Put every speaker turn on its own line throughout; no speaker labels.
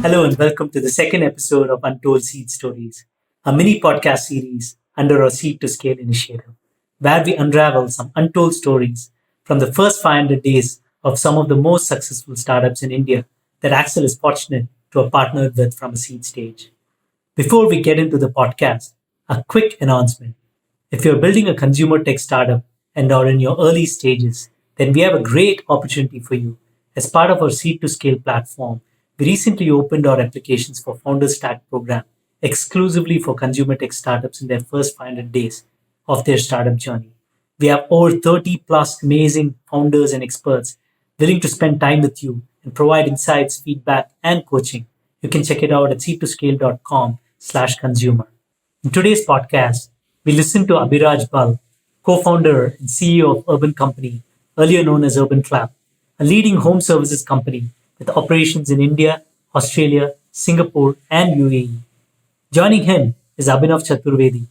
Hello and welcome to the second episode of Untold Seed Stories, a mini podcast series under our Seed to Scale initiative, where we unravel some untold stories from the first 500 days of some of the most successful startups in India that Axel is fortunate to have partnered with from a seed stage. Before we get into the podcast, a quick announcement. If you're building a consumer tech startup and are in your early stages, then we have a great opportunity for you. As part of our Seed to Scale platform, we recently opened our applications for Founders Stack program exclusively for consumer tech startups in their first 500 days of their startup journey. We have over 30 plus amazing founders and experts willing to spend time with you and provide insights, feedback, and coaching. You can check it out at seed2scale.com/consumer. In today's podcast, we listen to Abhiraj Bal, co-founder and CEO of Urban Company, earlier known as Urban Clap, a leading home services company with operations in India, Australia, Singapore, and UAE. Joining him is Abhinav Chaturvedi,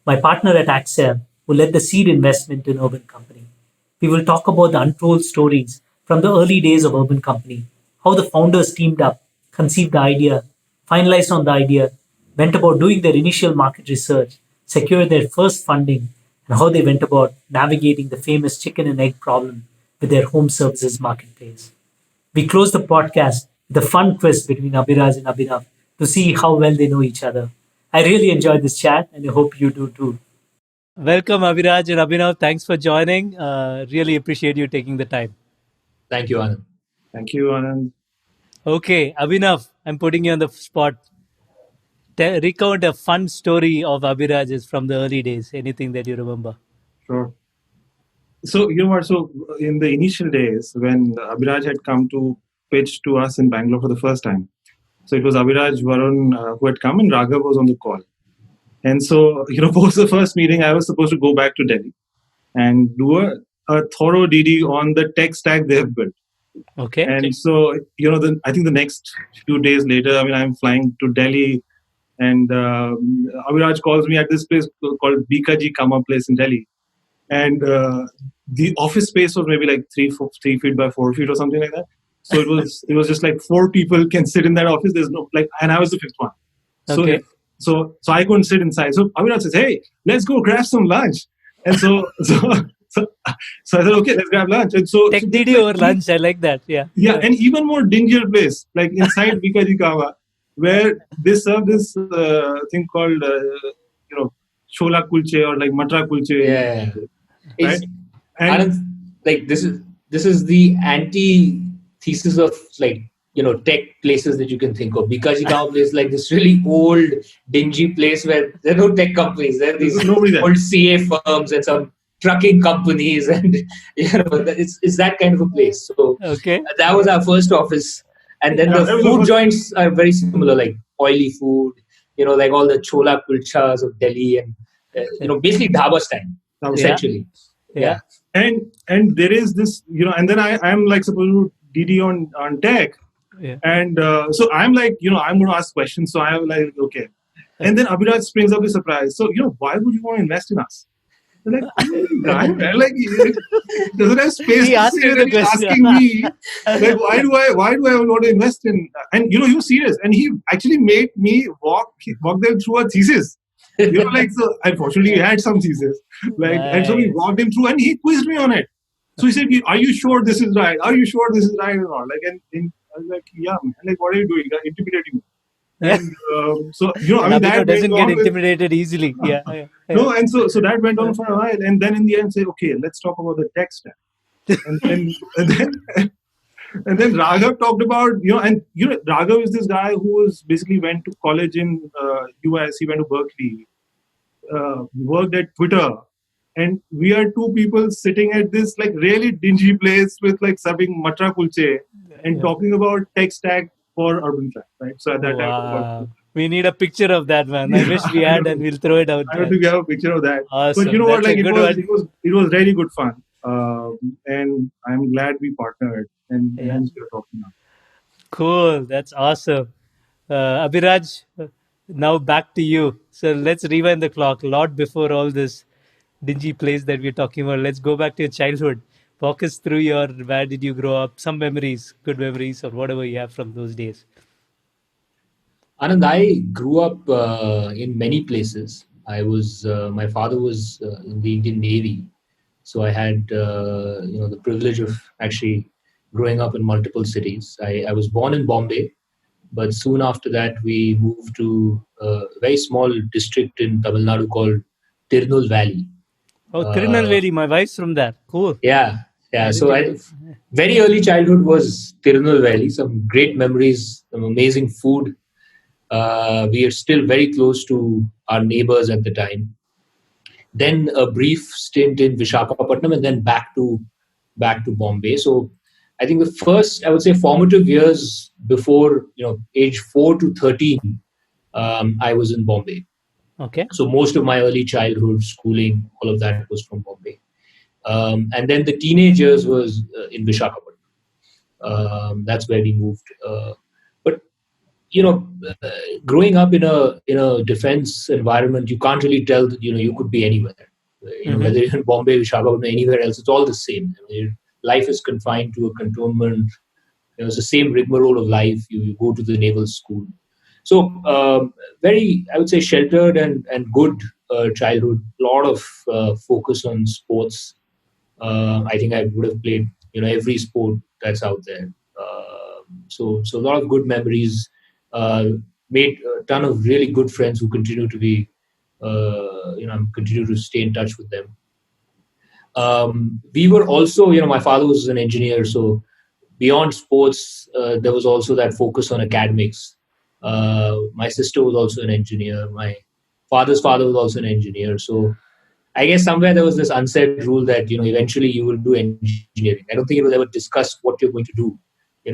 my partner at Axel, who led the seed investment in Urban Company. We will talk about the untold stories from the early days of Urban Company, how the founders teamed up, conceived the idea, finalized on the idea, went about doing their initial market research, secured their first funding, and how they went about navigating the famous chicken and egg problem with their home services marketplace. We close the podcast with a fun quiz between Abhiraj and Abhinav to see how well they know each other. I really enjoyed this chat and I hope you do too. Welcome, Abhiraj and Abhinav. Thanks for joining. Really appreciate you taking the time.
Thank you, Anand.
Thank you, Anand.
Okay, Abhinav, I'm putting you on the spot. Recount a fun story of Abhiraj's from the early days. Anything that you remember?
Sure. So, you know what? So, in the initial days, when Abhiraj had come to pitch to us in Bangalore for the first time, so it was Abhiraj, Varun who had come, and Raghav was on the call. And so, post the first meeting, I was supposed to go back to Delhi and do a thorough DD on the tech stack they have built.
Okay.
And so, I think the next few days later, I'm flying to Delhi, and Abhiraj calls me at this place called Bikaji Kama place in Delhi. And the office space was maybe like 3 feet by 4 feet or something like that. So it was just like 4 people can sit in that office. There's no and I was the fifth one. So
Okay.
so I couldn't sit inside. So Abhiraj says, "Hey, let's go grab some lunch." And so I said, "Okay, let's grab lunch." And so
Tech DD over lunch. I like that. Yeah.
yeah, and even more dingier place, like inside Bikaji Kama, where they serve this thing called chola kulche or like matra kulche.
Yeah.
Right?
And
And
like this is the antithesis of tech places that you can think of. Bikaji place, like this really old, dingy place where there are no tech companies. There are these
nobody there.
old CA firms and some trucking companies, and it's that kind of a place. So
Okay.
that was our first office, and then
Yeah,
the
that was
food
the first-
joints are very similar, like oily food. Like all the chola kulchas of Delhi, and basically dhaba style,
Dhaba style.
essentially.
Yeah.
and there is this, and then I'm like supposed to DD on tech.
Yeah.
And so I'm like, I'm going to ask questions. So I'm like, okay. And then Abhiraj springs up with surprise. So, why would you want to invest in us? I'm like, guy, man, like, he doesn't have space.
He
to
asked
sit
you the
and he's
question.
asking me, like, why do I want to invest in? And he was serious, and he actually made me walk them through a thesis. Like, so unfortunately, he had some thesis, like, and so we
Nice.
walked him through, and he quizzed me on it. So he said, "Are you sure this is right? Are you sure this is right or not?" Like, and I was like, "Yeah, man. Like, what are you doing? You're intimidating me." And so
Abhinav
that
doesn't
went
get
on with-
intimidated easily. Yeah.
No, and so that went on for a while, and then in the end, say, "Okay, let's talk about the tech stack." And then Raghav talked about, Raghav is this guy who basically went to college in US. He went to Berkeley, worked at Twitter, and we are two people sitting at this like really dingy place with like serving matra kulche and talking about tech stack for Urban Clap, right? So at that time,
Wow. We need a picture of that, man. I wish we had, and we'll throw it out
I
there.
have to get a picture of that.
Awesome.
But you know what?
That's a
Like
good
it was really good fun, and I'm glad we partnered, and
Yeah.
hence we're talking now.
Cool. That's awesome. Abhiraj, now back to you. So let's rewind the clock a lot before all this dingy place that we're talking about. Let's go back to your childhood. Walk us through where did you grow up? Some memories, good memories, or whatever you have from those days.
Anand, I grew up in many places. My father was in the Indian Navy, so I had the privilege of actually growing up in multiple cities. I was born in Bombay, but soon after that we moved to a very small district in Tamil Nadu called Tirunel Valley.
Oh,
Uh,
Tirunelveli, my wife's from there. Cool.
yeah, yeah.
I
So
didn't
I,
even.
very early childhood was Tirunel Valley. Some great memories, some amazing food. We are still very close to our neighbors at the time. Then a brief stint in Vishakhapatnam, and then back to Bombay. So I think the first, I would say, formative years before age 4 to 13, I was in Bombay.
Okay.
So most of my early childhood schooling, all of that was from Bombay. And then the teenage years was in Vishakhapatnam. That's where we moved. But you know, uh, growing up in a defense environment, you can't really tell that you could be anywhere.
Mm-hmm.
Whether you're in Bombay, Visakhapatnam, anywhere else, it's all the same. Life is confined to a cantonment. It's the same rigmarole of life. You go to the naval school. So very, I would say, sheltered and good childhood. A lot of focus on sports. I think I would have played every sport that's out there. So a lot of good memories. Uh, Made a ton of really good friends who continue to be continue to stay in touch with them. We were also, my father was an engineer, so beyond sports, there was also that focus on academics. My sister was also an engineer. My father's father was also an engineer. So I guess somewhere there was this unsaid rule that eventually you will do engineering. I don't think it was ever discussed what you're going to do.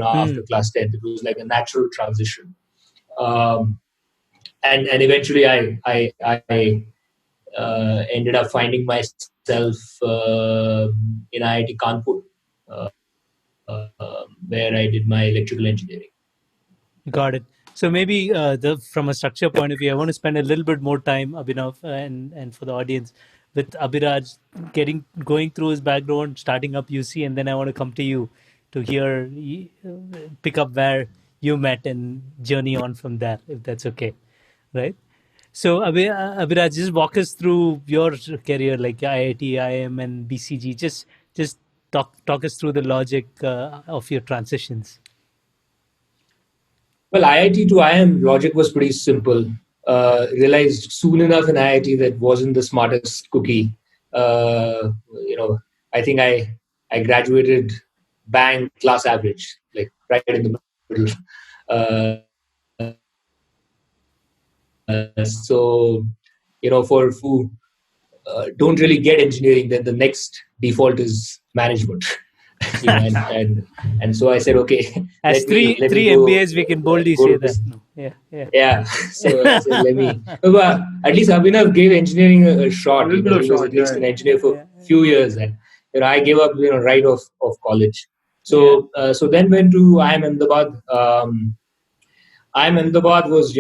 After
Mm.
class 10th, it was like a natural transition. Um, and eventually I ended up finding myself in IIT Kanpur, uh, where I did my electrical engineering.
Got it. So maybe from a structure point of view, I want to spend a little bit more time, Abhinav, and for the audience, with Abhiraj going through his background, starting up UC, and then I want to come to you to pick up where you met and journey on from there, if that's okay, right? So Abhiraj, just walk us through your career, like IIT, IIM, and BCG. Just talk us through the logic of your transitions.
Well, IIT to IIM logic was pretty simple. Realized soon enough in IIT that wasn't the smartest cookie. Uh, you know, I think I graduated bang class average, like right in the middle. So for who don't really get engineering, then the next default is management. And so I said, okay,
As
let me
three
go
MBAs, we can boldly
go
say
to
that.
this.
No. Yeah, yeah.
Yeah. So I said, let me. But at least Abhinav gave engineering a
A
shot.
little bit of
He was
shot,
at
yeah.
least an engineer for
Yeah,
a few years, and I gave up right off college.
yeah.
So then went to IIM Ahmedabad. IIM Ahmedabad was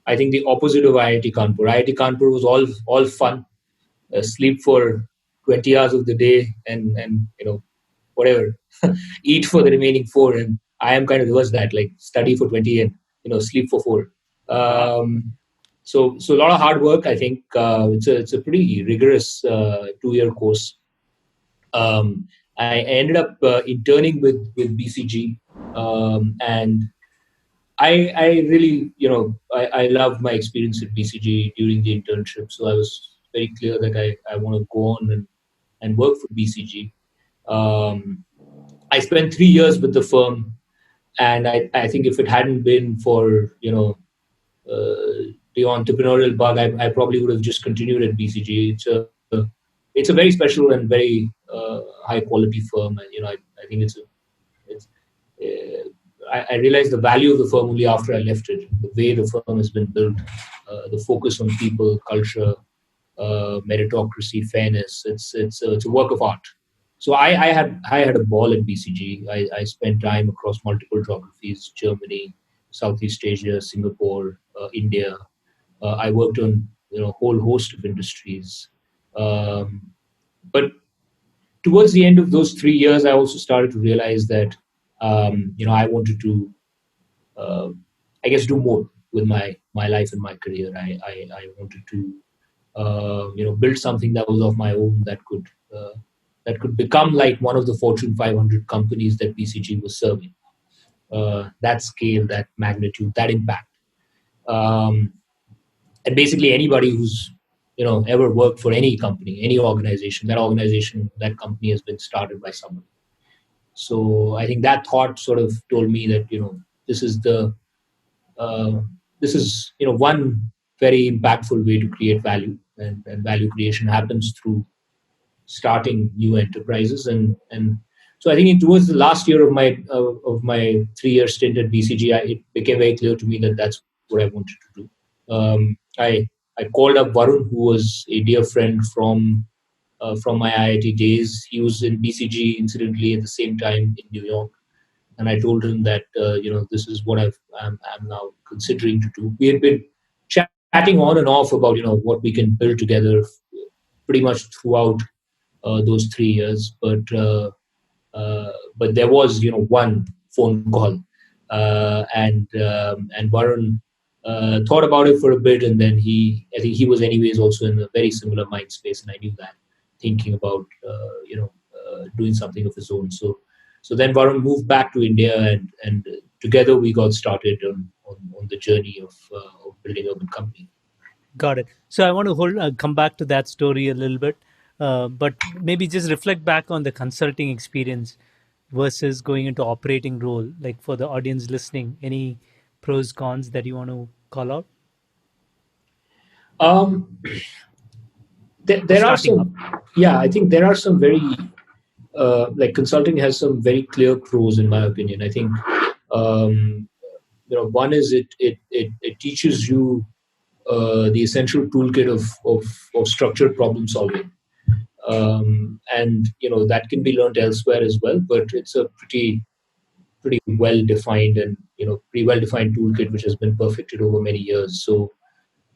I think the opposite of IIT Kanpur. IIT Kanpur was all fun, sleep for 20 hours of the day, and whatever, eat for the remaining four. And I am kind of reverse that, like study for 20 and sleep for four. Um, so a lot of hard work. I think it's a pretty rigorous 2 year course. I ended up interning with BCG, and I really I loved my experience at BCG during the internship. So I was very clear that I want to go on and work for BCG. Um, I spent 3 years with the firm, and I think if it hadn't been for the entrepreneurial bug, I probably would have just continued at BCG. It's a very special and very high quality firm, and I think it's I realized the value of the firm only after I left it. The way the firm has been built, the focus on people, culture, meritocracy, fairness. It's a work of art. So I had a ball at BCG. I spent time across multiple geographies: Germany, Southeast Asia, Singapore, India. I worked on whole host of industries. Um, but towards the end of those 3 years, I also started to realize that I wanted to, uh, I guess, do more with my life and my career. I wanted to build something that was of my own, that could become like one of the Fortune 500 companies that BCG was serving. That scale, that magnitude, that impact. Um, and basically anybody who's ever worked for any company, any organization, that company has been started by someone. So I think that thought sort of told me that this is the uh, this is one very impactful way to create value, and value creation happens through starting new enterprises. And so I think towards the last year of my 3 year stint at BCG, it became very clear to me that that's what I wanted to do. I called up Varun, who was a dear friend from my IIT days. He was in BCG incidentally at the same time in New York, and I told him that this is what I'm now considering to do. We had been chatting on and off about what we can build together pretty much throughout those 3 years, but there was one phone call, and Varun thought about it for a bit, and then I think he was anyways also in a very similar mind space, and I knew that, thinking about doing something of his own. So then Varun moved back to India, and together we got started on the journey of building Urban Company.
Got it. So I want to come back to that story a little bit, but maybe just reflect back on the consulting experience versus going into operating role. Like for the audience listening, any pros cons that you want to call out?
There are some, yeah, I think there are some very like consulting has some very clear pros in my opinion. I think one is it teaches you the essential toolkit of structured problem solving, and that can be learned elsewhere as well. But it's a pretty well defined and pretty well defined toolkit which has been perfected over many years. So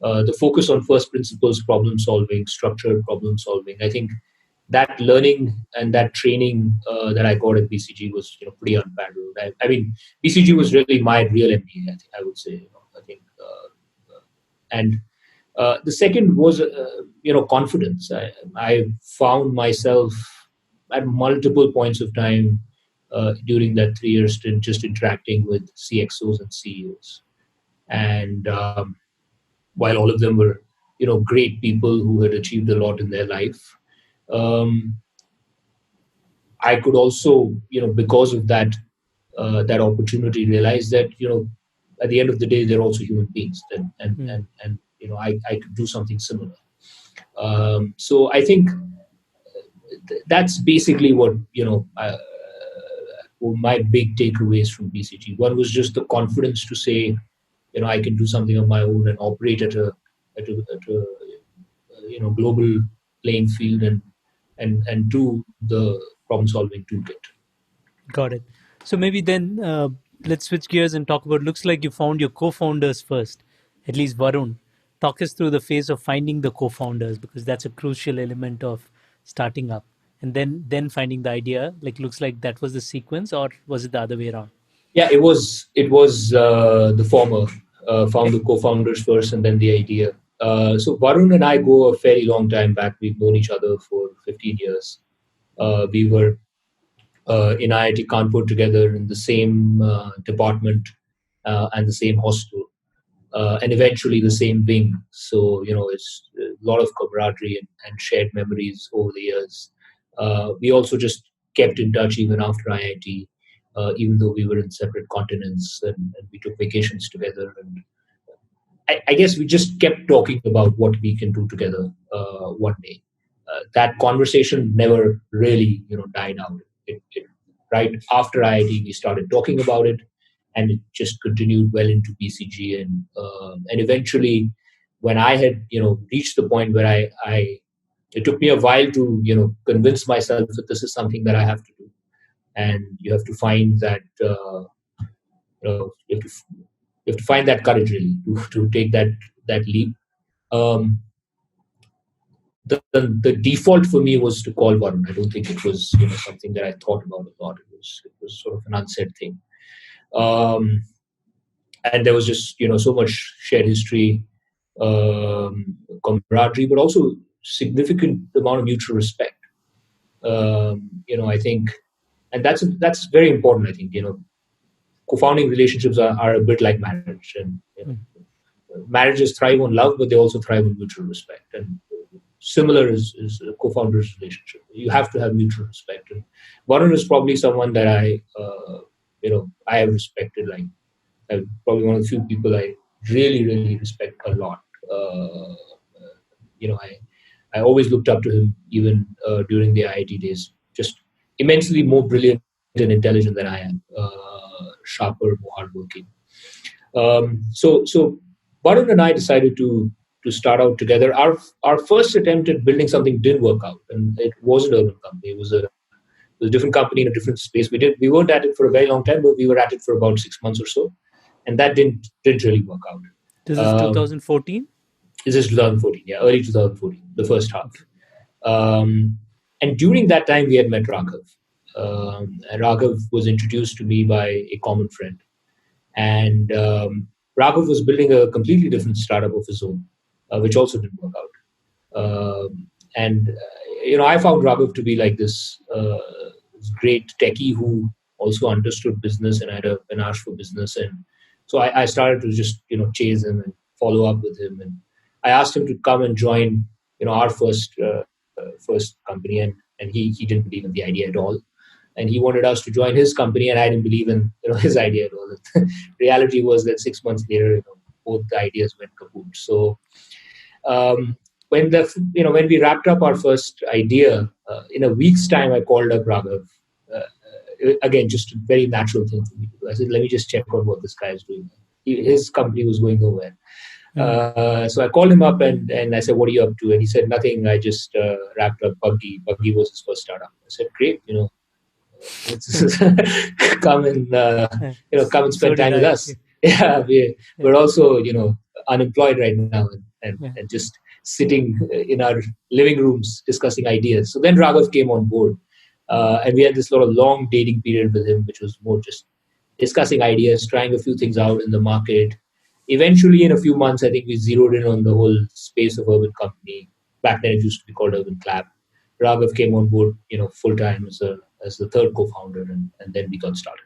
the focus on first principles problem solving, structured problem solving, I think that learning and that training that I got at BCG was pretty unparalleled. I mean, BCG was really my real MBA. I think I would say. I think, and the second was confidence. I found myself at multiple points of time during that 3 year stint just interacting with CXOs and CEOs, and while all of them were great people who had achieved a lot in their life. Um, I could also, because of that opportunity, realize that at the end of the day, they're also human beings, and I could do something similar. So I think that's basically what my big takeaways from BCG. One was just the confidence to say, I can do something on my own and operate at a global playing field, and do the problem solving toolkit.
Got it. So maybe then let's switch gears and talk about. Looks like you found your co-founders first, at least Varun. Talk us through the phase of finding the co-founders, because that's a crucial element of starting up, and then finding the idea. Like looks like that was the sequence, or was it the other way around?
Yeah, it was the former. Found the co-founders first, and then the idea. So Varun and I go a fairly long time back. We've known each other for 15 years. We were in IIT Kanpur together in the same department and the same hostel, and eventually the same wing. So it's a lot of camaraderie and shared memories over the years. We also just kept in touch even after IIT, even though we were in separate continents, and we took vacations together. And I guess we just kept talking about what we can do together one day. That conversation never really died out. Right after IIT, we started talking about it, and it just continued well into BCG, and eventually, when I had reached the point where I it took me a while to convince myself that this is something that I have to do, and you have to find that you have to find that courage really to take that leap. Um, the default for me was to call Varun. I don't think it was something that I thought about a lot. It was sort of an unsaid thing. Um, and there was just so much shared history, camaraderie, but also significant amount of mutual respect. I think, and that's very important. I think co-founding relationships are a bit like marriage, and marriages thrive on love, but they also thrive on mutual respect. And similar is a co-founder's relationship. You have to have mutual respect. And Varun is probably someone that I have respected. Like, probably one of the few people I really, really respect a lot. I always looked up to him, even during the IIT days. Just immensely more brilliant and intelligent than I am, sharper, more hardworking. So Varun and I decided to start out together. Our first attempt at building something didn't work out, and it wasn't Urban Company. It was a different company in a different space. We weren't at it for a very long time, but we were at it for about 6 months or so, and that didn't really work out.
This is 2014.
This is 2014, yeah, early 2014, the first half. And during that time, we had met Raghav. And Raghav was introduced to me by a common friend, and Raghav was building a completely different startup of his own, which also didn't work out. I found Raghav to be like this great techie who also understood business and had a panache for business. And so I started to just chase him and follow up with him. And I asked him to come and join our first company, and he didn't believe in the idea at all. And he wanted us to join his company, and I didn't believe in his idea at all. Reality was that 6 months later, both the ideas went kaput. So when we wrapped up our first idea, in a week's time, I called up Raghav. Again, just a very natural thing for me to do. I said, let me just check on what this guy is doing. His company was going nowhere. So I called him up and I said, what are you up to? And he said, nothing. I just wrapped up Buggy. Buggy was his first startup. I said, great, come and spend time with us. Yeah, we're also unemployed right now and just sitting in our living rooms discussing ideas. So then Raghav came on board, and we had this sort of long dating period with him, which was more just discussing ideas, trying a few things out in the market. Eventually, in a few months, I think we zeroed in on the whole space of Urban Company. Back then, it used to be called Urban Clap. Raghav came on board, full time as the third co-founder, and then we got started.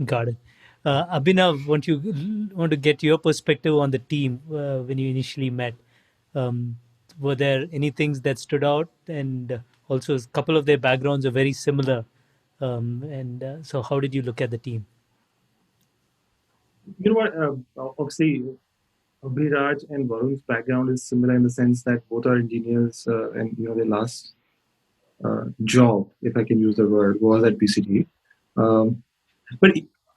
Got it. Abhinav, want to get your perspective on the team when you initially met. Were there any things that stood out? And also, a couple of their backgrounds are very similar. So how did you look at the team?
You know what? Obviously, Abhiraj and Varun's background is similar in the sense that both are engineers, and their last job, if I can use the word, was at BCG. But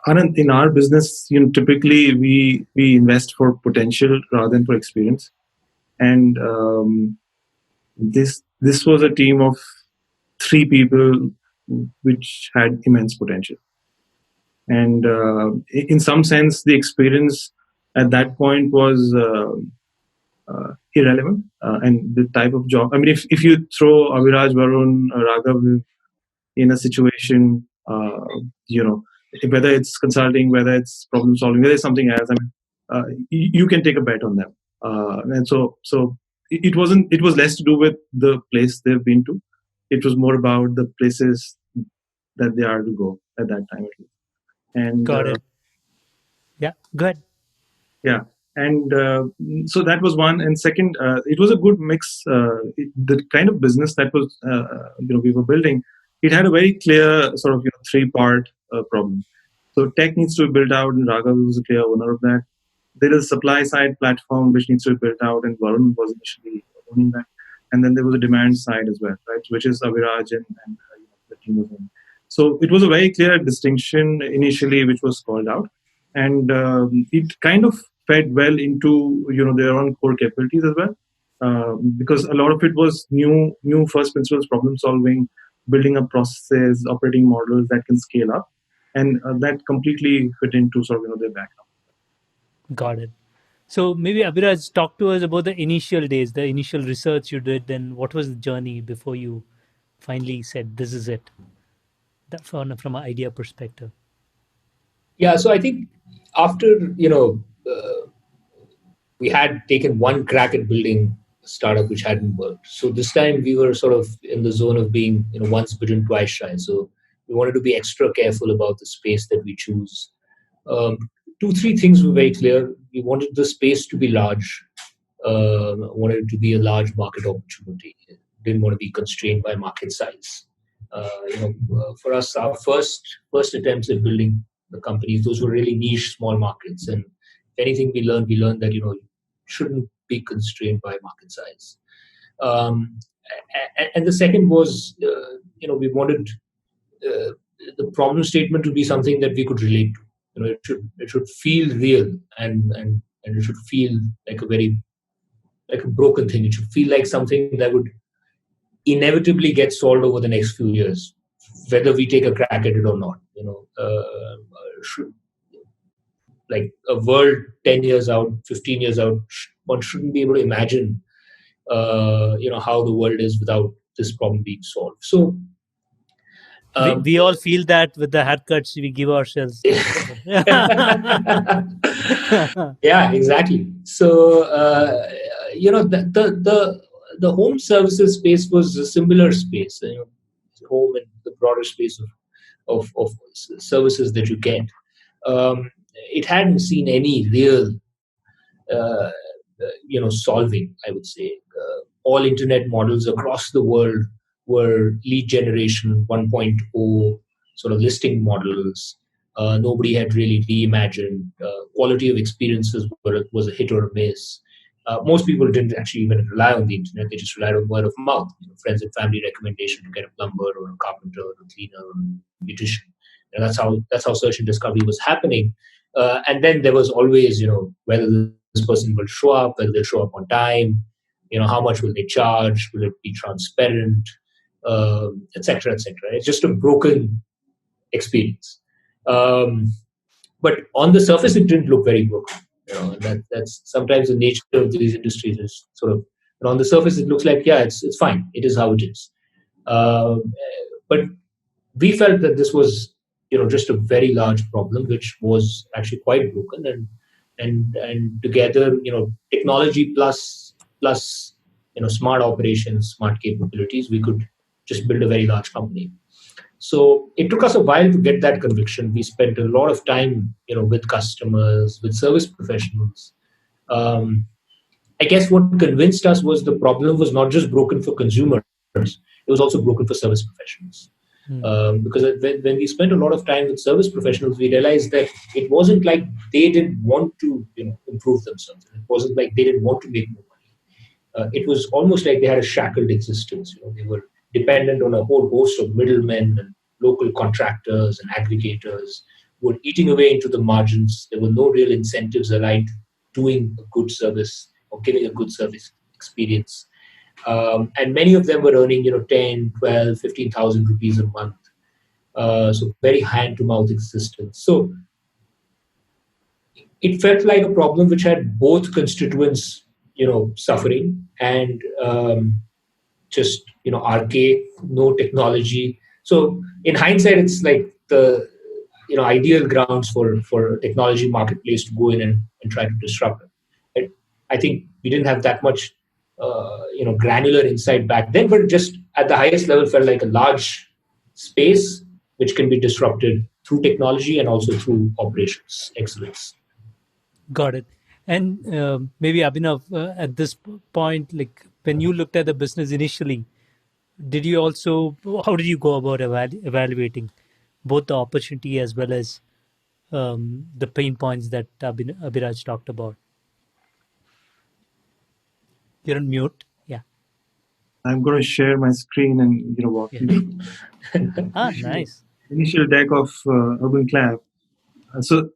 Anand, in our business, typically we invest for potential rather than for experience. And this was a team of 3 people which had immense potential. And in some sense, the experience at that point was irrelevant. And the type of job, I mean, if you throw Abhiraj, Varun, Raghav in a situation, whether it's consulting, whether it's problem solving, whether it's something else, I mean, you can take a bet on them. And so it was less to do with the place they've been to. It was more about the places that they are to go at that time at least. And
got it. Yeah, go ahead.
Yeah. And so that was one. And second, it was a good mix. The kind of business that was, we were building, it had a very clear sort of 3-part problem. So tech needs to be built out, and Raghav was a clear owner of that. There is a supply side platform which needs to be built out, and Varun was initially owning that. And then there was a demand side as well, right? Which is Abhiraj and the team was in. So it was a very clear distinction initially, which was called out, and it kind of fed well into their own core capabilities as well, because a lot of it was new first principles problem solving, building up processes, operating models that can scale up, and that completely fit into sort of their background.
Got it. So maybe Abhiraj, talk to us about the initial days, the initial research you did, and what was the journey before you finally said, "This is it," that from an idea perspective.
Yeah, so I think after we had taken one crack at building a startup which hadn't worked. So this time we were sort of in the zone of being, once bitten, twice shy. So we wanted to be extra careful about the space that we choose. Um, Two, three things were very clear. We wanted the space to be large. Wanted it to be a large market opportunity. Didn't want to be constrained by market size. For us, our first attempts at building the companies, those were really niche, small markets. And if anything we learned that shouldn't be constrained by market size. And the second was, we wanted uh, the problem statement to be something that we could relate to. It should feel real, and it should feel like a broken thing. It should feel like something that would inevitably get solved over the next few years, whether we take a crack at it or not. Should, like a world 10 years out, 15 years out, one shouldn't be able to imagine, how the world is without this problem being solved. So, um,
We all feel that with the haircuts we give ourselves.
yeah, exactly. So, the home services space was a similar space. Home and the broader space of services that you get. It hadn't seen any real, uh, solving. I would say all internet models across the world were lead generation 1.0 sort of listing models. Nobody had really reimagined. Quality of experiences was a hit or a miss. Most people didn't actually even rely on the internet; they just relied on word of mouth, friends and family recommendation to get a plumber or a carpenter or a cleaner or a beautician. And that's how search and discovery was happening. And then there was always, whether this person will show up, whether they'll show up on time, how much will they charge, will it be transparent, etc., etc. It's just a broken experience. Um, but on the surface, it didn't look very broken. And that's sometimes the nature of these industries is sort of. And on the surface, it looks like, yeah, it's fine. It is how it is. Um, but we felt that this was, just a very large problem, which was actually quite broken, and together, technology plus smart operations, smart capabilities, we could just build a very large company. So it took us a while to get that conviction. We spent a lot of time, with customers, with service professionals. Um, I guess what convinced us was the problem was not just broken for consumers; it was also broken for service professionals. Because when we spent a lot of time with service professionals, we realized that it wasn't like they didn't want to, improve themselves. It wasn't like they didn't want to make more money. It was almost like they had a shackled existence. They were dependent on a whole host of middlemen and local contractors and aggregators who were eating away into the margins. There were no real incentives aligned to doing a good service or giving a good service experience. And many of them were earning, 10, 12, 15,000 rupees a month. So very hand to mouth existence. So it felt like a problem which had both constituents, suffering, and just, archaic, no technology. So in hindsight, it's like the, ideal grounds for a technology marketplace to go in and try to disrupt it. I think we didn't have that much, granular insight back then, but just at the highest level felt like a large space which can be disrupted through technology and also through operations excellence.
Got it. And maybe Abhinav, at this point, like when you looked at the business initially, did you also, how did you go about evaluating both the opportunity as well as the pain points that Abhiraj talked about? You're on mute. Yeah.
I'm going to share my screen and walk
Yeah.
you through
Nice.
initial deck of Urban Clap. So,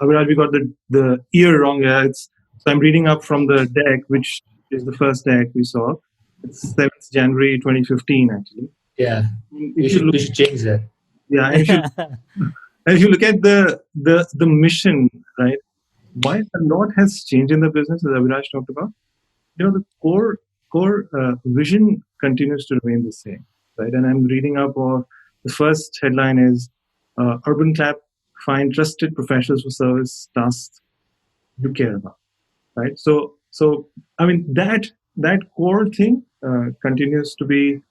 Abhiraj, we got the year wrong. Yeah, so I'm reading up from the deck, which is the first deck we saw. It's 7th January 2015, actually.
Yeah,
If you look,
we should change that.
yeah, and if you look at the mission, right? while a lot has changed in the business, as Abhiraj talked about, the core vision continues to remain the same, right? And I'm reading up, or the first headline is Urban Clap find trusted professionals for service tasks you care about, right? So I mean that core thing continues to be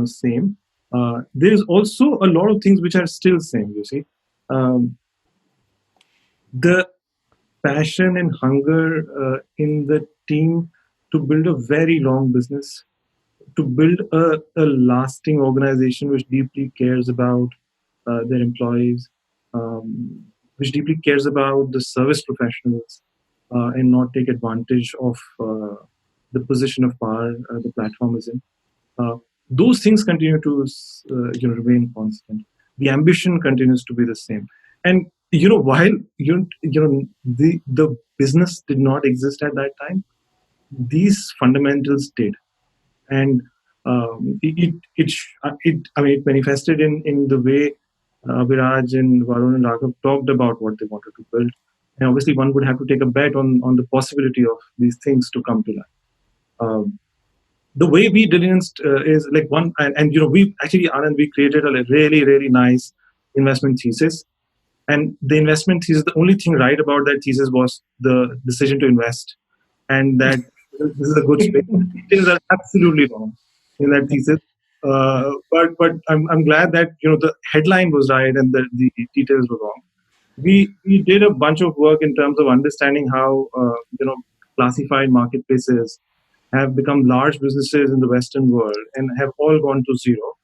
same. There is also a lot of things which are still same. You see, um, the passion and hunger in the team to build a very long business, to build a lasting organization which deeply cares about their employees, which deeply cares about the service professionals, and not take advantage of the position of power the platform is in. Uh, those things continue to remain constant. The ambition continues to be the same, and while the business did not exist at that time, these fundamentals did, and it manifested in the way Viraj and Varun and Raghav talked about what they wanted to build. And obviously, one would have to take a bet on the possibility of these things to come to life. The way we diligenced is like one, and we actually, Anand, we created a really really nice investment thesis, and the investment thesis, the only thing right about that thesis was the decision to invest, and that this is a good space. Things are absolutely wrong in that thesis. But I'm glad that the headline was right and the details were wrong. We did a bunch of work in terms of understanding how classified marketplaces have become large businesses in the Western world and have all gone to zero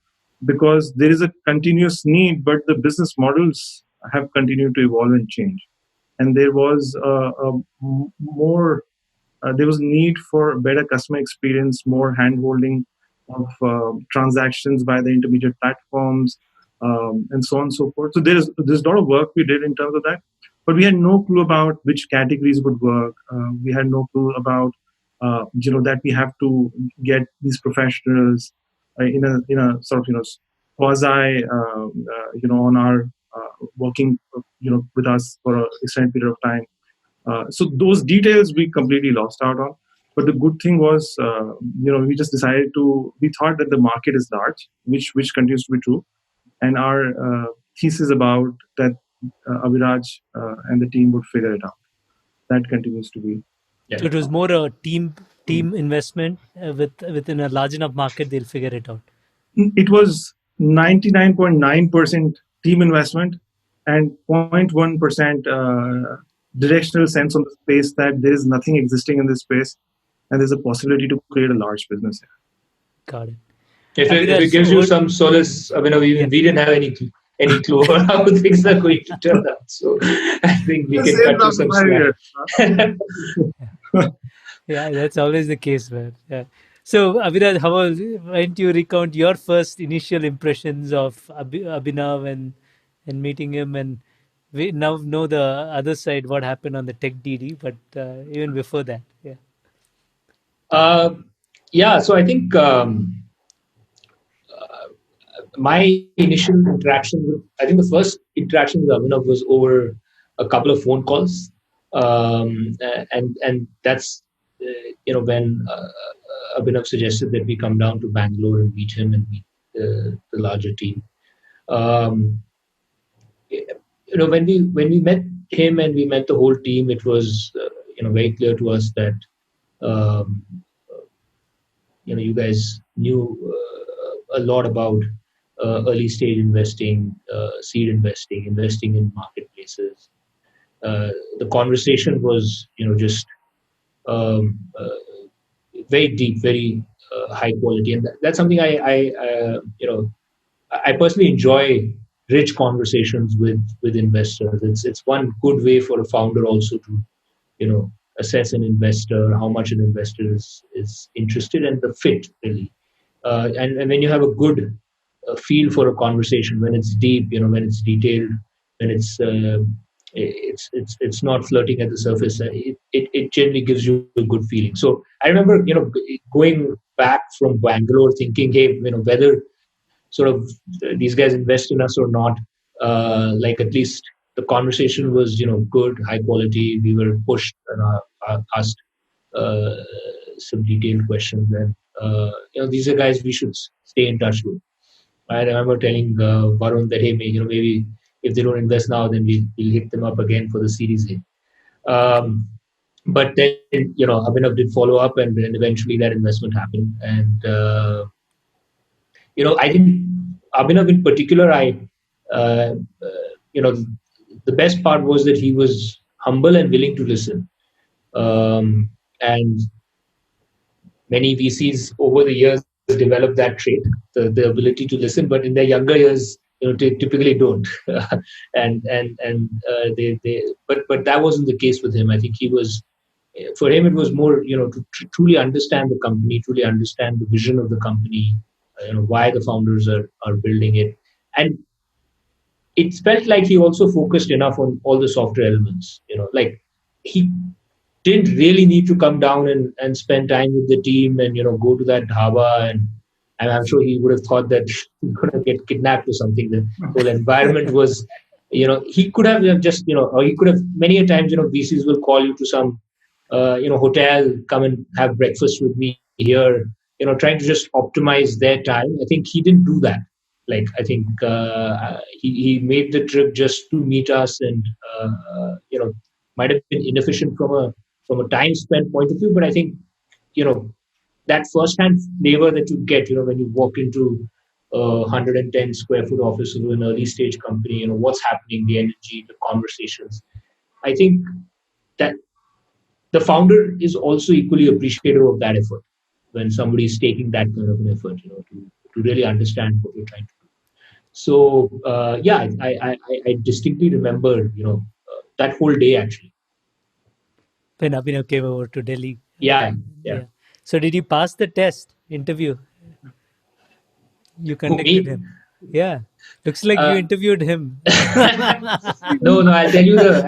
because there is a continuous need, but the business models have continued to evolve and change. And there was more there was need for better customer experience, more handholding of transactions by the intermediate platforms, and so on and so forth. So there's a lot of work we did in terms of that, but we had no clue about which categories would work. We had no clue about that we have to get these professionals in a sort of quasi on our working with us for a extended period of time. So those details we completely lost out on. But the good thing was, we just decided to. We thought that the market is large, which continues to be true, and our thesis about that Abhiraj and the team would figure it out. That continues to be.
So it was more a team investment within a large enough market, they'll figure it out.
It was 99.9% team investment and 0.1% directional sense on the space that there is nothing existing in this space and there's a possibility to create a large business here.
Got it.
If it gives you some solace, I mean, we didn't have any clue about how things are going to turn out. So I think we can cut you some slack.
Yeah, that's always the case, man. Yeah. So, Abhiraj, why don't you recount your first initial impressions of Abhinav and meeting him, and we now know the other side, what happened on the Tech DD, but even before that, yeah.
So I think my initial interaction I think the first interaction with Abhinav was over a couple of phone calls, and that's when Abhinav suggested that we come down to Bangalore and meet him and meet the larger team. When we met him and we met the whole team, it was very clear to us that you guys knew a lot about early stage investing, seed investing, investing in marketplaces. The conversation was just very deep, very high quality, and that's something I personally enjoy. Rich conversations with investors. It's one good way for a founder also to assess an investor, how much an investor is interested, and the fit really. And when you have a good feel for a conversation, when it's deep, when it's detailed, when it's not flirting at the surface, it generally gives you a good feeling. So I remember going back from Bangalore thinking, hey, whether sort of these guys invest in us or not, like at least the conversation was, good, high quality. We were pushed and asked uh, some detailed questions, and these are guys we should stay in touch with. I remember telling Varun that, hey, maybe if they don't invest now, then we'll hit them up again for the Series A. But then, Abhinav did follow up, and then eventually that investment happened. And I think Abhinav in particular, uh, you know, the best part was that he was humble and willing to listen. And many VCs over the years develop that trait, the ability to listen, but in their younger years, typically don't. But that wasn't the case with him. I think for him, it was more, to truly understand the company, truly understand the vision of the company, why the founders are building it. And it felt like he also focused enough on all the software elements, like he didn't really need to come down and spend time with the team and, go to that dhaba. And I'm sure he would have thought that he's going to get kidnapped or something. The whole environment was, he could have just, or he could have many a times, VCs will call you to some, hotel, come and have breakfast with me here, trying to just optimize their time. I think he didn't do that. Like, I think he made the trip just to meet us, and, might have been inefficient from a time spent point of view, but I think, that first-hand flavor that you get, when you walk into a 110 square foot office of an early stage company, what's happening, the energy, the conversations. I think that the founder is also equally appreciative of that effort when somebody is taking that kind of an effort, to really understand what you're trying to do. So, I distinctly remember, that whole day actually.
When Abhinav came over to Delhi.
Yeah.
So did you pass the test interview? You
Who,
conducted
me?
him. Yeah. Looks like you interviewed him.
No, I'll tell you the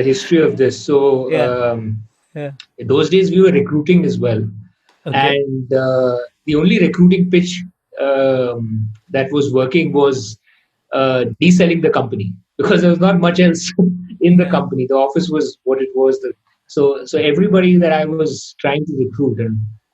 history of this. So
Yeah.
in those days we were recruiting as well,
Okay.
and the only recruiting pitch that was working was deselling the company, because there was not much else in the company. The office was what it was. So everybody that I was trying to recruit,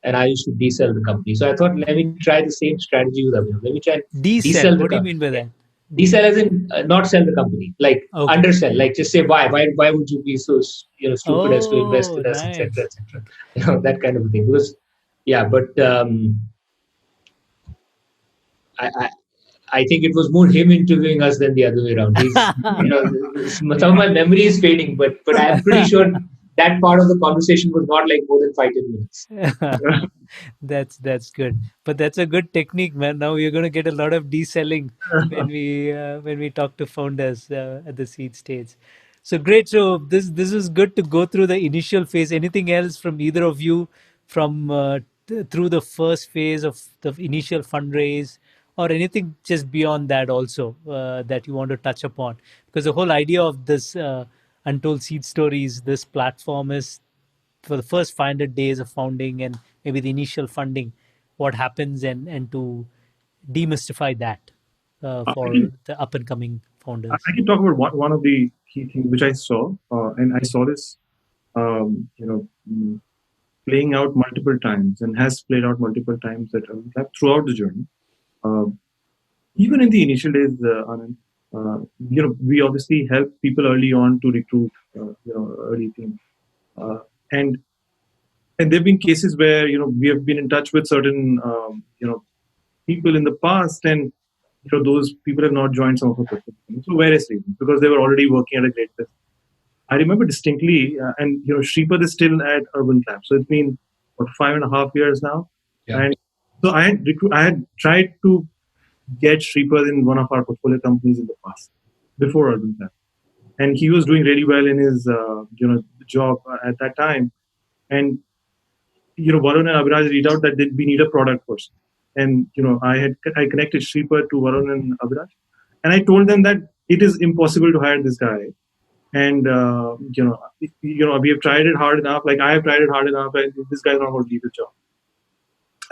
and I used to desell the company. So I thought, let me try the same strategy with Abhinav. Let me try and
Desell.
the
What do you
company.
mean by that?
Desell as in not sell the company, like
Okay.
undersell, like just say why would you be so stupid as to invest
Oh,
in us,
nice.
etc. That kind of a thing. Because but I think it was more him interviewing us than the other way around. He's, some of my memory is fading, but I'm pretty sure that part of the conversation was not like more than 5-10 minutes.
That's good, but that's a good technique, man. Now you're going to get a lot of deselling when we talk to founders at the seed stage. So great. So this is good to go through the initial phase. Anything else from either of you from through the first phase of the initial fundraise, or anything just beyond that also that you want to touch upon? Because the whole idea of this Untold Seed Stories, this platform, is for the first 500 days of founding and maybe the initial funding, what happens, and to demystify that for the up and coming founders.
I can talk about one of the key things which I saw, and I saw this, playing out multiple times, and has played out multiple times throughout the journey. Even in the initial days, Anand, we obviously help people early on to recruit, early teams, and there've been cases where we have been in touch with certain people in the past, and those people have not joined some of our portfolios for various reasons, because they were already working at a great place. I remember distinctly, and Shripad is still at Urban Lab, so it's been 5.5 years now.
Yeah.
And so I had tried to get Shripad in one of our portfolio companies in the past, before Urban Lab, and he was doing really well in his job at that time. And Varun and Abhiraj read out that we need a product person, and I connected Shripad to Varun and Abhiraj, and I told them that it is impossible to hire this guy. And we have tried it hard enough. Like, I have tried it hard enough, and this guy's not going to leave the job.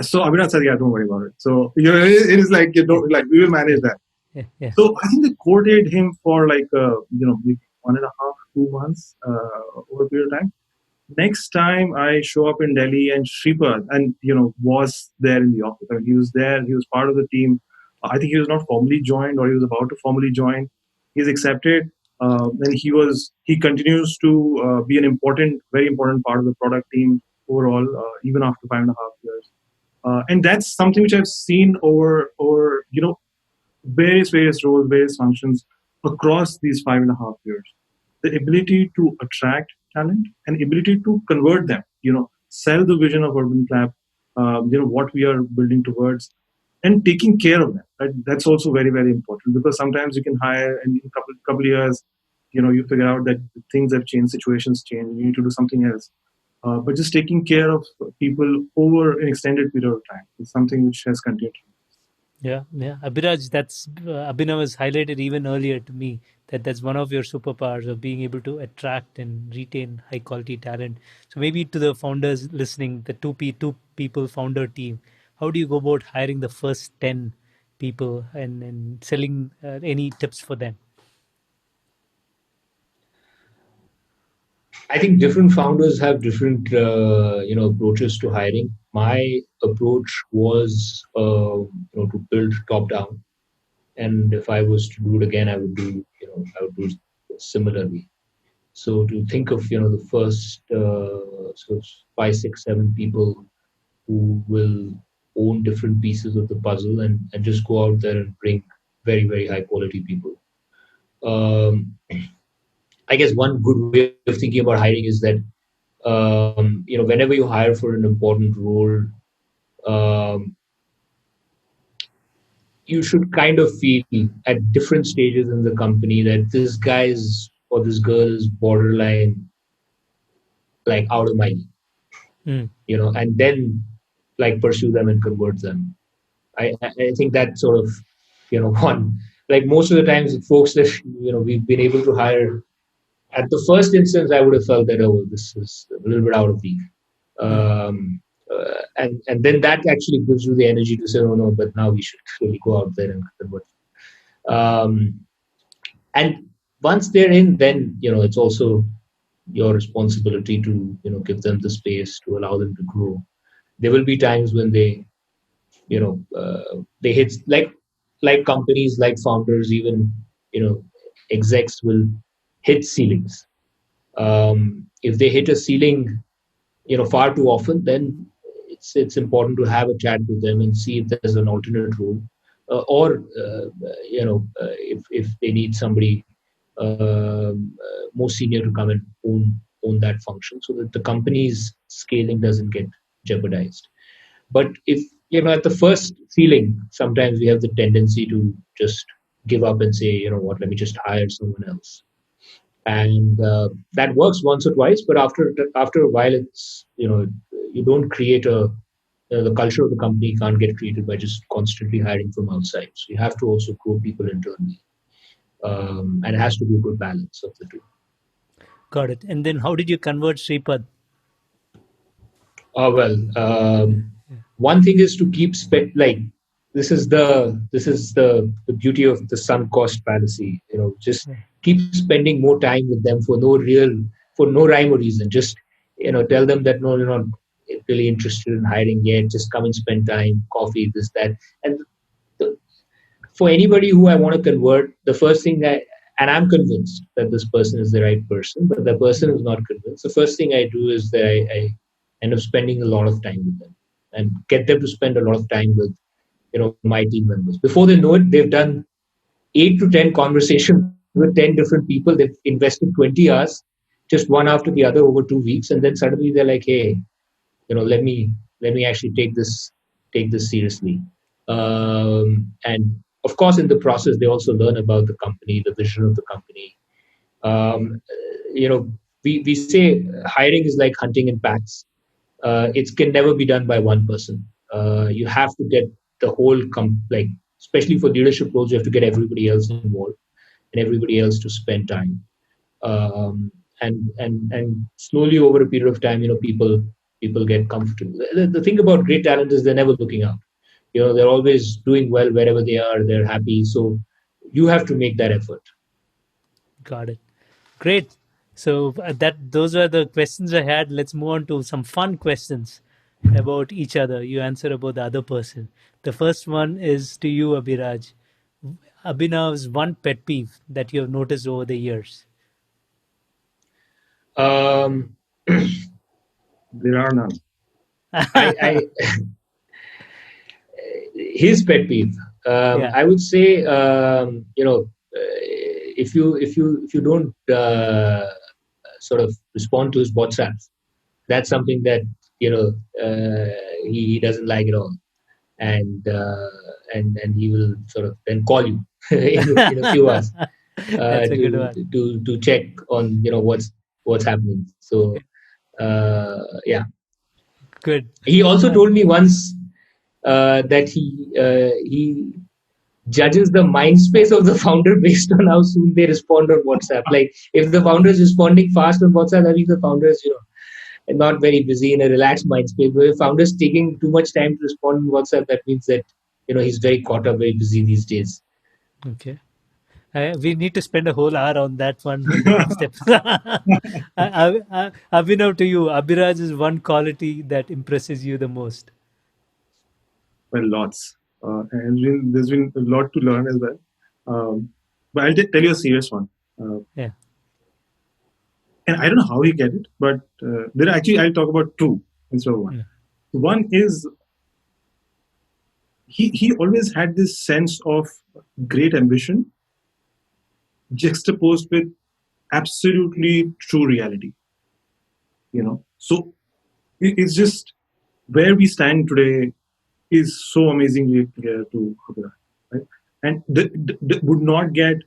So Abhiraj said, "Yeah, don't worry about it." So it is like, we will manage that.
Yeah.
So I think they courted him for like maybe 1.5, 2 months over a period of time. Next time I show up in Delhi and Shripad and was there in the office. I mean, he was there. He was part of the team. I think he was not formally joined, or he was about to formally join. He's accepted, and he continues to be an important, very important part of the product team overall, even after 5.5 years. And that's something which I've seen over various roles, various functions across these 5.5 years. The ability to attract talent and ability to convert them, sell the vision of Urban Clap, what we are building towards, and taking care of them. Right? That's also very, very important, because sometimes you can hire and in a couple years, you figure out that things have changed, situations change, you need to do something else. But just taking care of people over an extended period of time is something which has continued.
Yeah, yeah. Abhiraj, that's Abhinav has highlighted even earlier to me that that's one of your superpowers of being able to attract and retain high quality talent. So maybe to the founders listening, the two people founder team, how do you go about hiring the first 10 people and selling any tips for them?
I think different founders have different approaches to hiring. My approach was to build top down, and if I was to do it again, I would do it similarly. So to think of the first sort of 5, 6, 7 people who will own different pieces of the puzzle, and just go out there and bring very, very high quality people. Um, I guess one good way of thinking about hiring is that whenever you hire for an important role, um, you should kind of feel at different stages in the company that this guy is or this girl is borderline like out of my league,
Mm.
and then like pursue them and convert them. I think that sort of one, like most of the times folks that we've been able to hire at the first instance, I would have felt that, oh, this is a little bit out of league. And then that actually gives you the energy to say, oh no, but now we should really go out there and convert. Um, and once they're in, then it's also your responsibility to give them the space to allow them to grow. There will be times when they hit like companies, like founders, even execs will hit ceilings. If they hit a ceiling far too often, then it's important to have a chat with them and see if there's an alternate role, or if they need somebody more senior to come and own that function, so that the company's scaling doesn't get jeopardized. But if at the first feeling, sometimes we have the tendency to just give up and say, what, let me just hire someone else, and that works once or twice. But after a while, it's you don't create the culture of the company can't get created by just constantly hiring from outside. So you have to also grow people internally, and it has to be a good balance of the two.
Got it. And then how did you convert Sripad?
Well, one thing is to keep like this is the beauty of the sunk cost fallacy. Just keep spending more time with them for no rhyme or reason. Just tell them that no, you're not really interested in hiring yet. Just come and spend time, coffee, this, that. And for anybody who I want to convert, the first thing and I'm convinced that this person is the right person, but the person is not convinced. The first thing I do is that I end up spending a lot of time with them and get them to spend a lot of time with my team members. Before they know it, they've done 8 to 10 conversations with 10 different people. They've invested 20 hours, just one after the other over 2 weeks, and then suddenly they're like, hey, let me actually take this seriously. And of course, in the process, they also learn about the company, the vision of the company. We say hiring is like hunting in packs. It can never be done by one person. You have to get the whole especially for leadership roles, you have to get everybody else involved and everybody else to spend time. And slowly over a period of time, people get comfortable. The thing about great talent is they're never looking out. They're always doing well wherever they are. They're happy. So you have to make that effort.
Got it. Great. So that those were the questions I had. Let's move on to some fun questions about each other. You answer about the other person. The first one is to you, Abhiraj. Abhinav's one pet peeve that you have noticed over the years.
Um,
There are none.
I his pet peeve.
Yeah.
I would say, if you don't sort of respond to his WhatsApps, that's something that you know he doesn't like at all, and he will sort of then call you in a few hours
That's a good one.
to check on what's happening. So yeah,
Good.
he also told me once that he judges the mind space of the founder based on how soon they respond on WhatsApp. Like if the founder is responding fast on WhatsApp, that means the founder is not very busy in a relaxed mind space. But if founder is taking too much time to respond on WhatsApp, that means that he's very caught up, very busy these days.
Okay. We need to spend a whole hour on that one in the next episode. Abhinav, to you, Abhiraj is one quality that impresses you the most.
Well, lots. And there's been a lot to learn as well. But I'll tell you a serious one.
Yeah.
And I don't know how he get it, but there are actually I'll talk about two instead of one.
Yeah.
One is he always had this sense of great ambition juxtaposed with absolutely true reality. So it's just where we stand today is so amazingly clear to Abhiraj, right? And would not get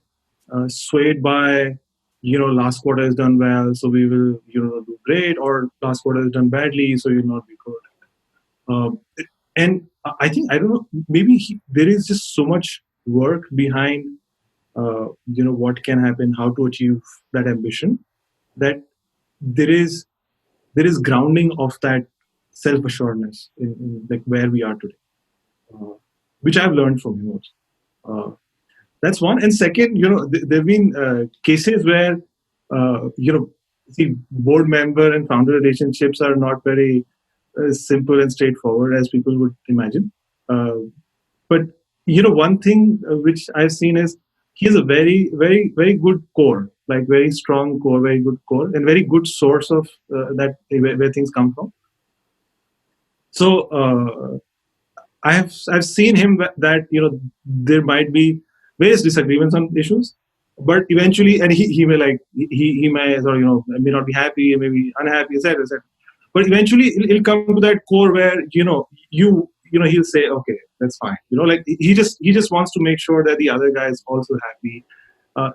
swayed by last quarter has done well, so we will do great, or last quarter has done badly, so you'll not be good. Um, and I think I don't know, maybe there is just so much work behind what can happen, how to achieve that ambition, that there is grounding of that self assuredness in like where we are today, which I've learned from him also. That's one. And second, there have been cases where see, board member and founder relationships are not very simple and straightforward as people would imagine. But one thing which I've seen is he has a very, very, very good core, like very strong core, very good core, and very good source of where things come from. So I've seen him that there might be various disagreements on issues, but eventually, and he may like he may or may not be happy, maybe unhappy, etc., etc. But eventually, he'll come to that core where he'll say, okay, that's fine. Like he just wants to make sure that the other guy is also happy.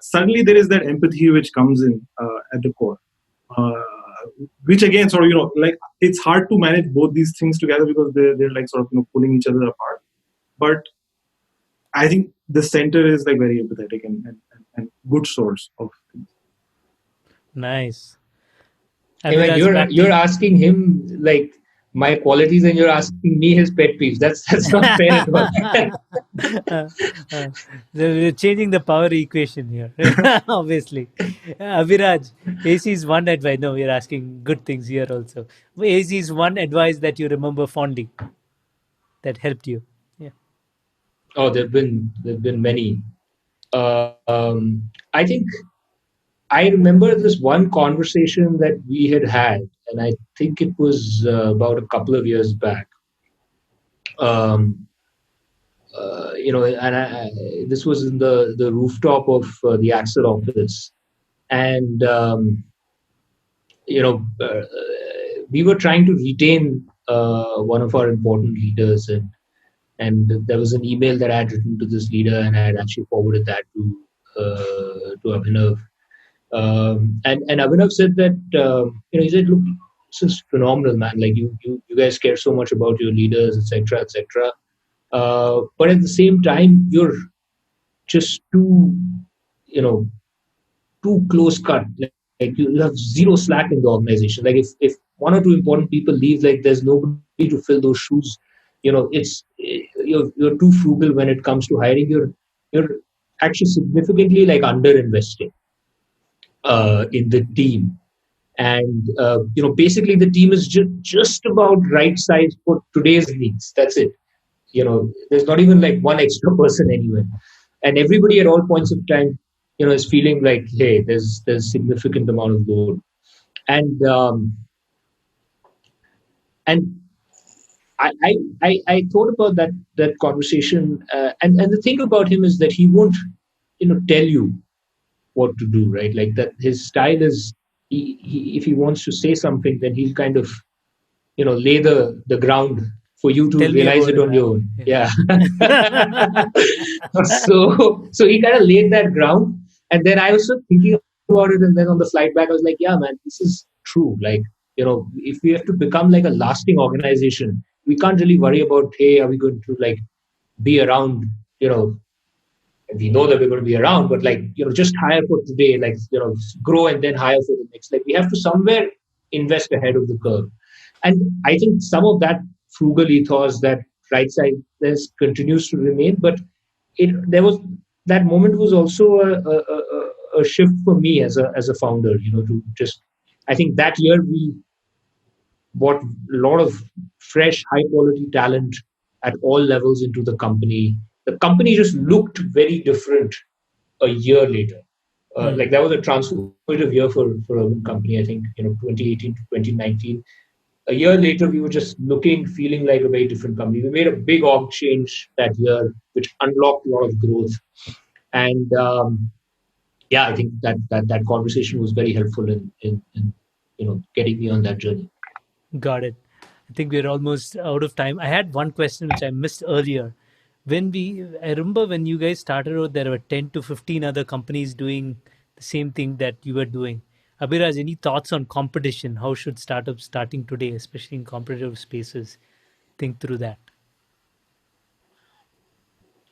Suddenly, there is that empathy which comes in at the core. Which again, sort of, like it's hard to manage both these things together because they're like sort of pulling each other apart. But I think the center is like very empathetic and good source of things.
Nice.
Hey, man,
Abhiraj,
you're asking him like my qualities, and you're asking me his pet peeves. That's not fair at all.
We're changing the power equation here, obviously. Abhiraj, AC's one advice. No, we're asking good things here also. AC's one advice that you remember fondly that helped you. Yeah.
Oh, there've been many. I think I remember this one conversation that we had, and I think it was about a couple of years back. This was in the rooftop of the Axel office, and we were trying to retain one of our important leaders, and there was an email that I had written to this leader, and I had actually forwarded that to Abhinav. And Abhinav said that he said, look, this is phenomenal, man. Like you guys care so much about your leaders, etc., etc. But at the same time, you're just too close cut. Like you have zero slack in the organization. Like if one or two important people leave, like there's nobody to fill those shoes. You're too frugal when it comes to hiring. You're actually significantly like underinvesting in the team. And basically the team is just about right size for today's needs. That's it. There's not even like one extra person anywhere, and everybody at all points of time, is feeling like, hey, there's significant amount of load. And um, and I thought about that conversation, and the thing about him is that he won't tell you what to do, right? Like that, his style is, he if he wants to say something, then he'll kind of lay the ground for you to
Tell me
realize
about
it
it,
on
man.
your own. Yeah.
Yeah.
So he kind of laid that ground, and then I was sort of thinking about it, and then on the flight back I was like, yeah, man, this is true. Like, if we have to become like a lasting organization, we can't really worry about, hey, are we going to like be around, and we know that we're going to be around, but like, just hire for today, like, grow and then hire for the next. Like, we have to somewhere invest ahead of the curve. And I think some of that frugal ethos, that right side, this continues to remain. But there was, that moment was also a shift for me as a founder. To just, I think that year we brought a lot of fresh, high quality talent at all levels into the company. The company just looked very different a year later. Like that was a transformative year for Urban Company. I think 2018 to 2019. A year later, we were just looking, feeling like a very different company. We made a big org change that year, which unlocked a lot of growth. And yeah, I think that conversation was very helpful in getting me on that journey.
Got it. I think we're almost out of time. I had one question which I missed earlier. I remember when you guys started out, there were 10 to 15 other companies doing the same thing that you were doing. Abhiraj, any thoughts on competition? How should startups starting today, especially in competitive spaces, think through that?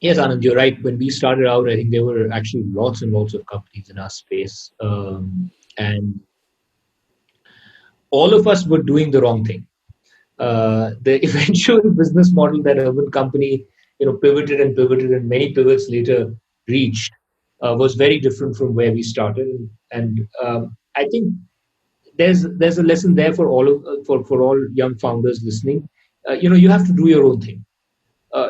Yes, Anand, you're right. When we started out, I think there were actually lots and lots of companies in our space, and all of us were doing the wrong thing. The eventual business model that Urban Company, pivoted and pivoted, and many pivots later reached, was very different from where we started. And I think there's a lesson there for for all young founders listening. You have to do your own thing.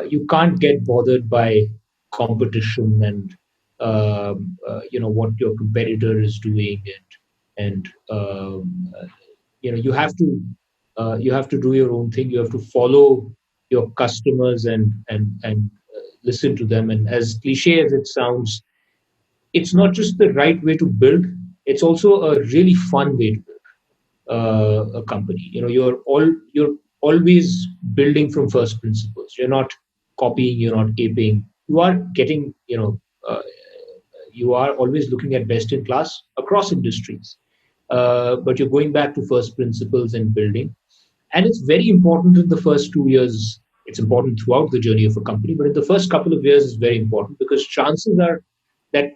You can't get bothered by competition and what your competitor is doing, and you have to do your own thing. You have to follow your customers and listen to them. And as cliche as it sounds, it's not just the right way to build, it's also a really fun way to build a company. You're always building from first principles. You're not copying, you're not aping. You are getting, you are always looking at best in class across industries. But you're going back to first principles and building. And it's very important in the first 2 years. It's important throughout the journey of a company, but in the first couple of years is very important, because chances are that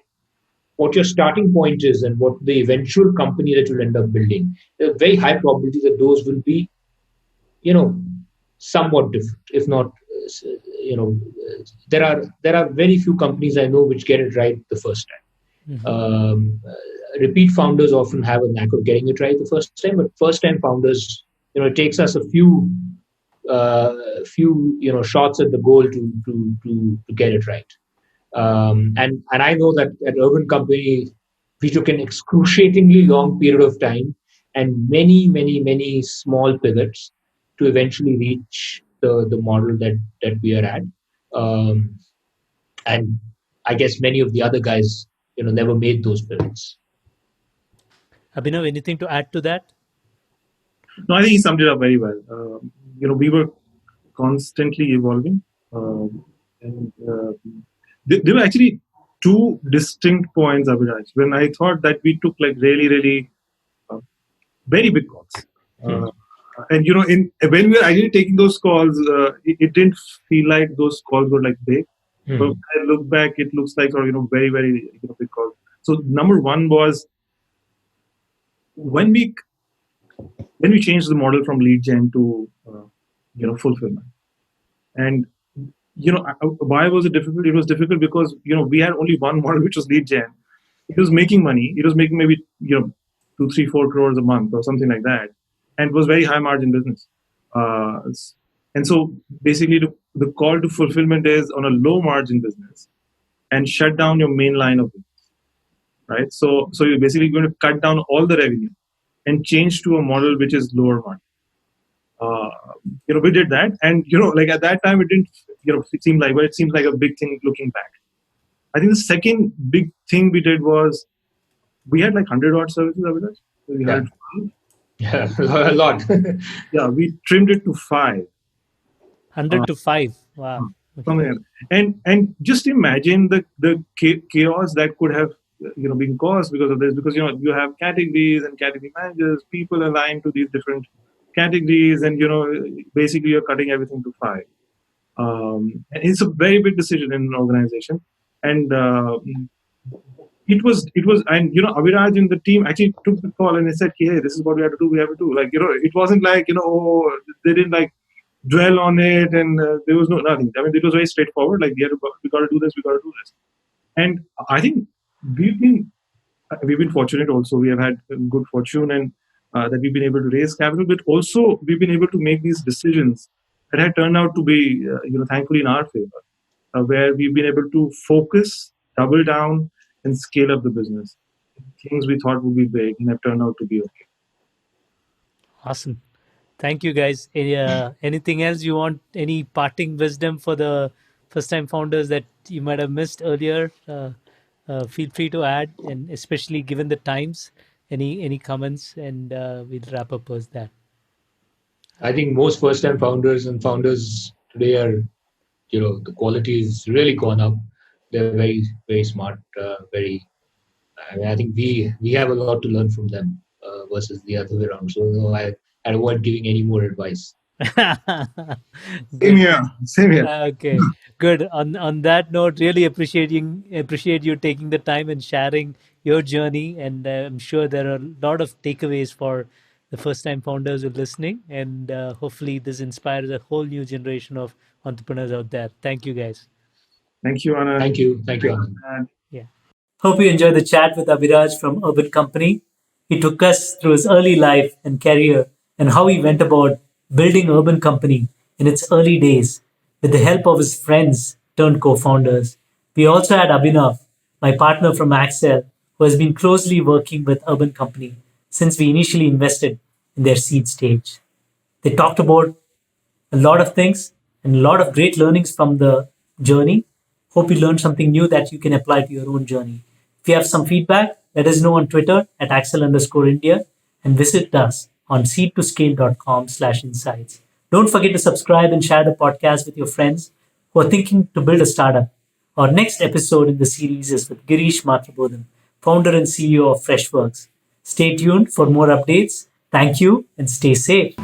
what your starting point is and what the eventual company that you'll end up building, there's a very high probability that those will be, you know, somewhat different, if not, there are very few companies I know which get it right the first time. Repeat founders often have a knack of getting it right the first time, but first time founders, it takes us a few shots at the goal to get it right. And I know that at Urban Company, we took an excruciatingly long period of time and many small pivots to eventually reach the model that we are at. Um, and I guess many of the other guys, never made those pivots.
Abhinav, anything to add to that?
No, I think he summed it up very well. We were constantly evolving, and there were actually two distinct points, Abhiraj, when I thought that we took like really uh, very big calls. And in when we were actually taking those calls, it didn't feel like those calls were like big. But when I look back, it looks like very big calls. So number one was when we changed the model from lead gen to fulfillment, and why was it difficult? It was difficult because we had only one model, which was lead gen. It was making money. It was making maybe 2, 3, 4 crores a month or something like that, and it was very high margin business. Uh, and so basically, the call to fulfillment is on a low margin business and shut down your main line of business, right? So you're basically going to cut down all the revenue and change to a model which is lower margin. We did that, and like at that time, it didn't, it seemed like, but it seems like a big thing looking back. I think the second big thing we did was we had like 100 odd services, Abhilash. We had
Yeah, a lot.
yeah, we trimmed it to 5.
100 to 5. Wow.
Something like that. And just imagine the chaos that could have been caused because of this, because you have categories and category managers, people aligned to these different categories, and basically you're cutting everything to 5. And it's a very big decision in an organization, and it was and Abhiraj and the team actually took the call and they said, hey, this is what we have to do, like it wasn't like they didn't like dwell on it, and there was nothing. I mean, it was very straightforward, like we got to do this, and I think we've been fortunate also. We have had good fortune, and that we've been able to raise capital, but also we've been able to make these decisions that had turned out to be thankfully in our favor, where we've been able to focus, double down, and scale up the business. Things we thought would be big and have turned out to be okay.
Awesome. Thank you, guys. Anything else you want? Any parting wisdom for the first-time founders that you might have missed earlier? Feel free to add, and especially given the times, any comments, and we'll wrap up with that.
I think most first-time founders and founders today are, the quality is really gone up. They're very, very smart. I think we have a lot to learn from them versus the other way around. So I avoid giving any more advice.
Same here.
Okay, good. On that note, really appreciate you taking the time and sharing your journey, and I'm sure there are a lot of takeaways for the first-time founders who are listening, and hopefully this inspires a whole new generation of entrepreneurs out there. Thank you, guys.
Thank you, Anand.
Thank you, Anand.
Yeah. Hope you enjoyed the chat with Abhiraj from Urban Company. He took us through his early life and career and how he went about building Urban Company in its early days with the help of his friends turned co-founders. We also had Abhinav, my partner from Accel, who has been closely working with Urban Company since we initially invested in their seed stage. They talked about a lot of things and a lot of great learnings from the journey. Hope you learned something new that you can apply to your own journey. If you have some feedback, let us know on Twitter at Accel_India and visit us on seedtoscale.com/insights. Don't forget to subscribe and share the podcast with your friends who are thinking to build a startup. Our next episode in the series is with Girish Matrabodhan, founder and CEO of Freshworks. Stay tuned for more updates. Thank you and stay safe.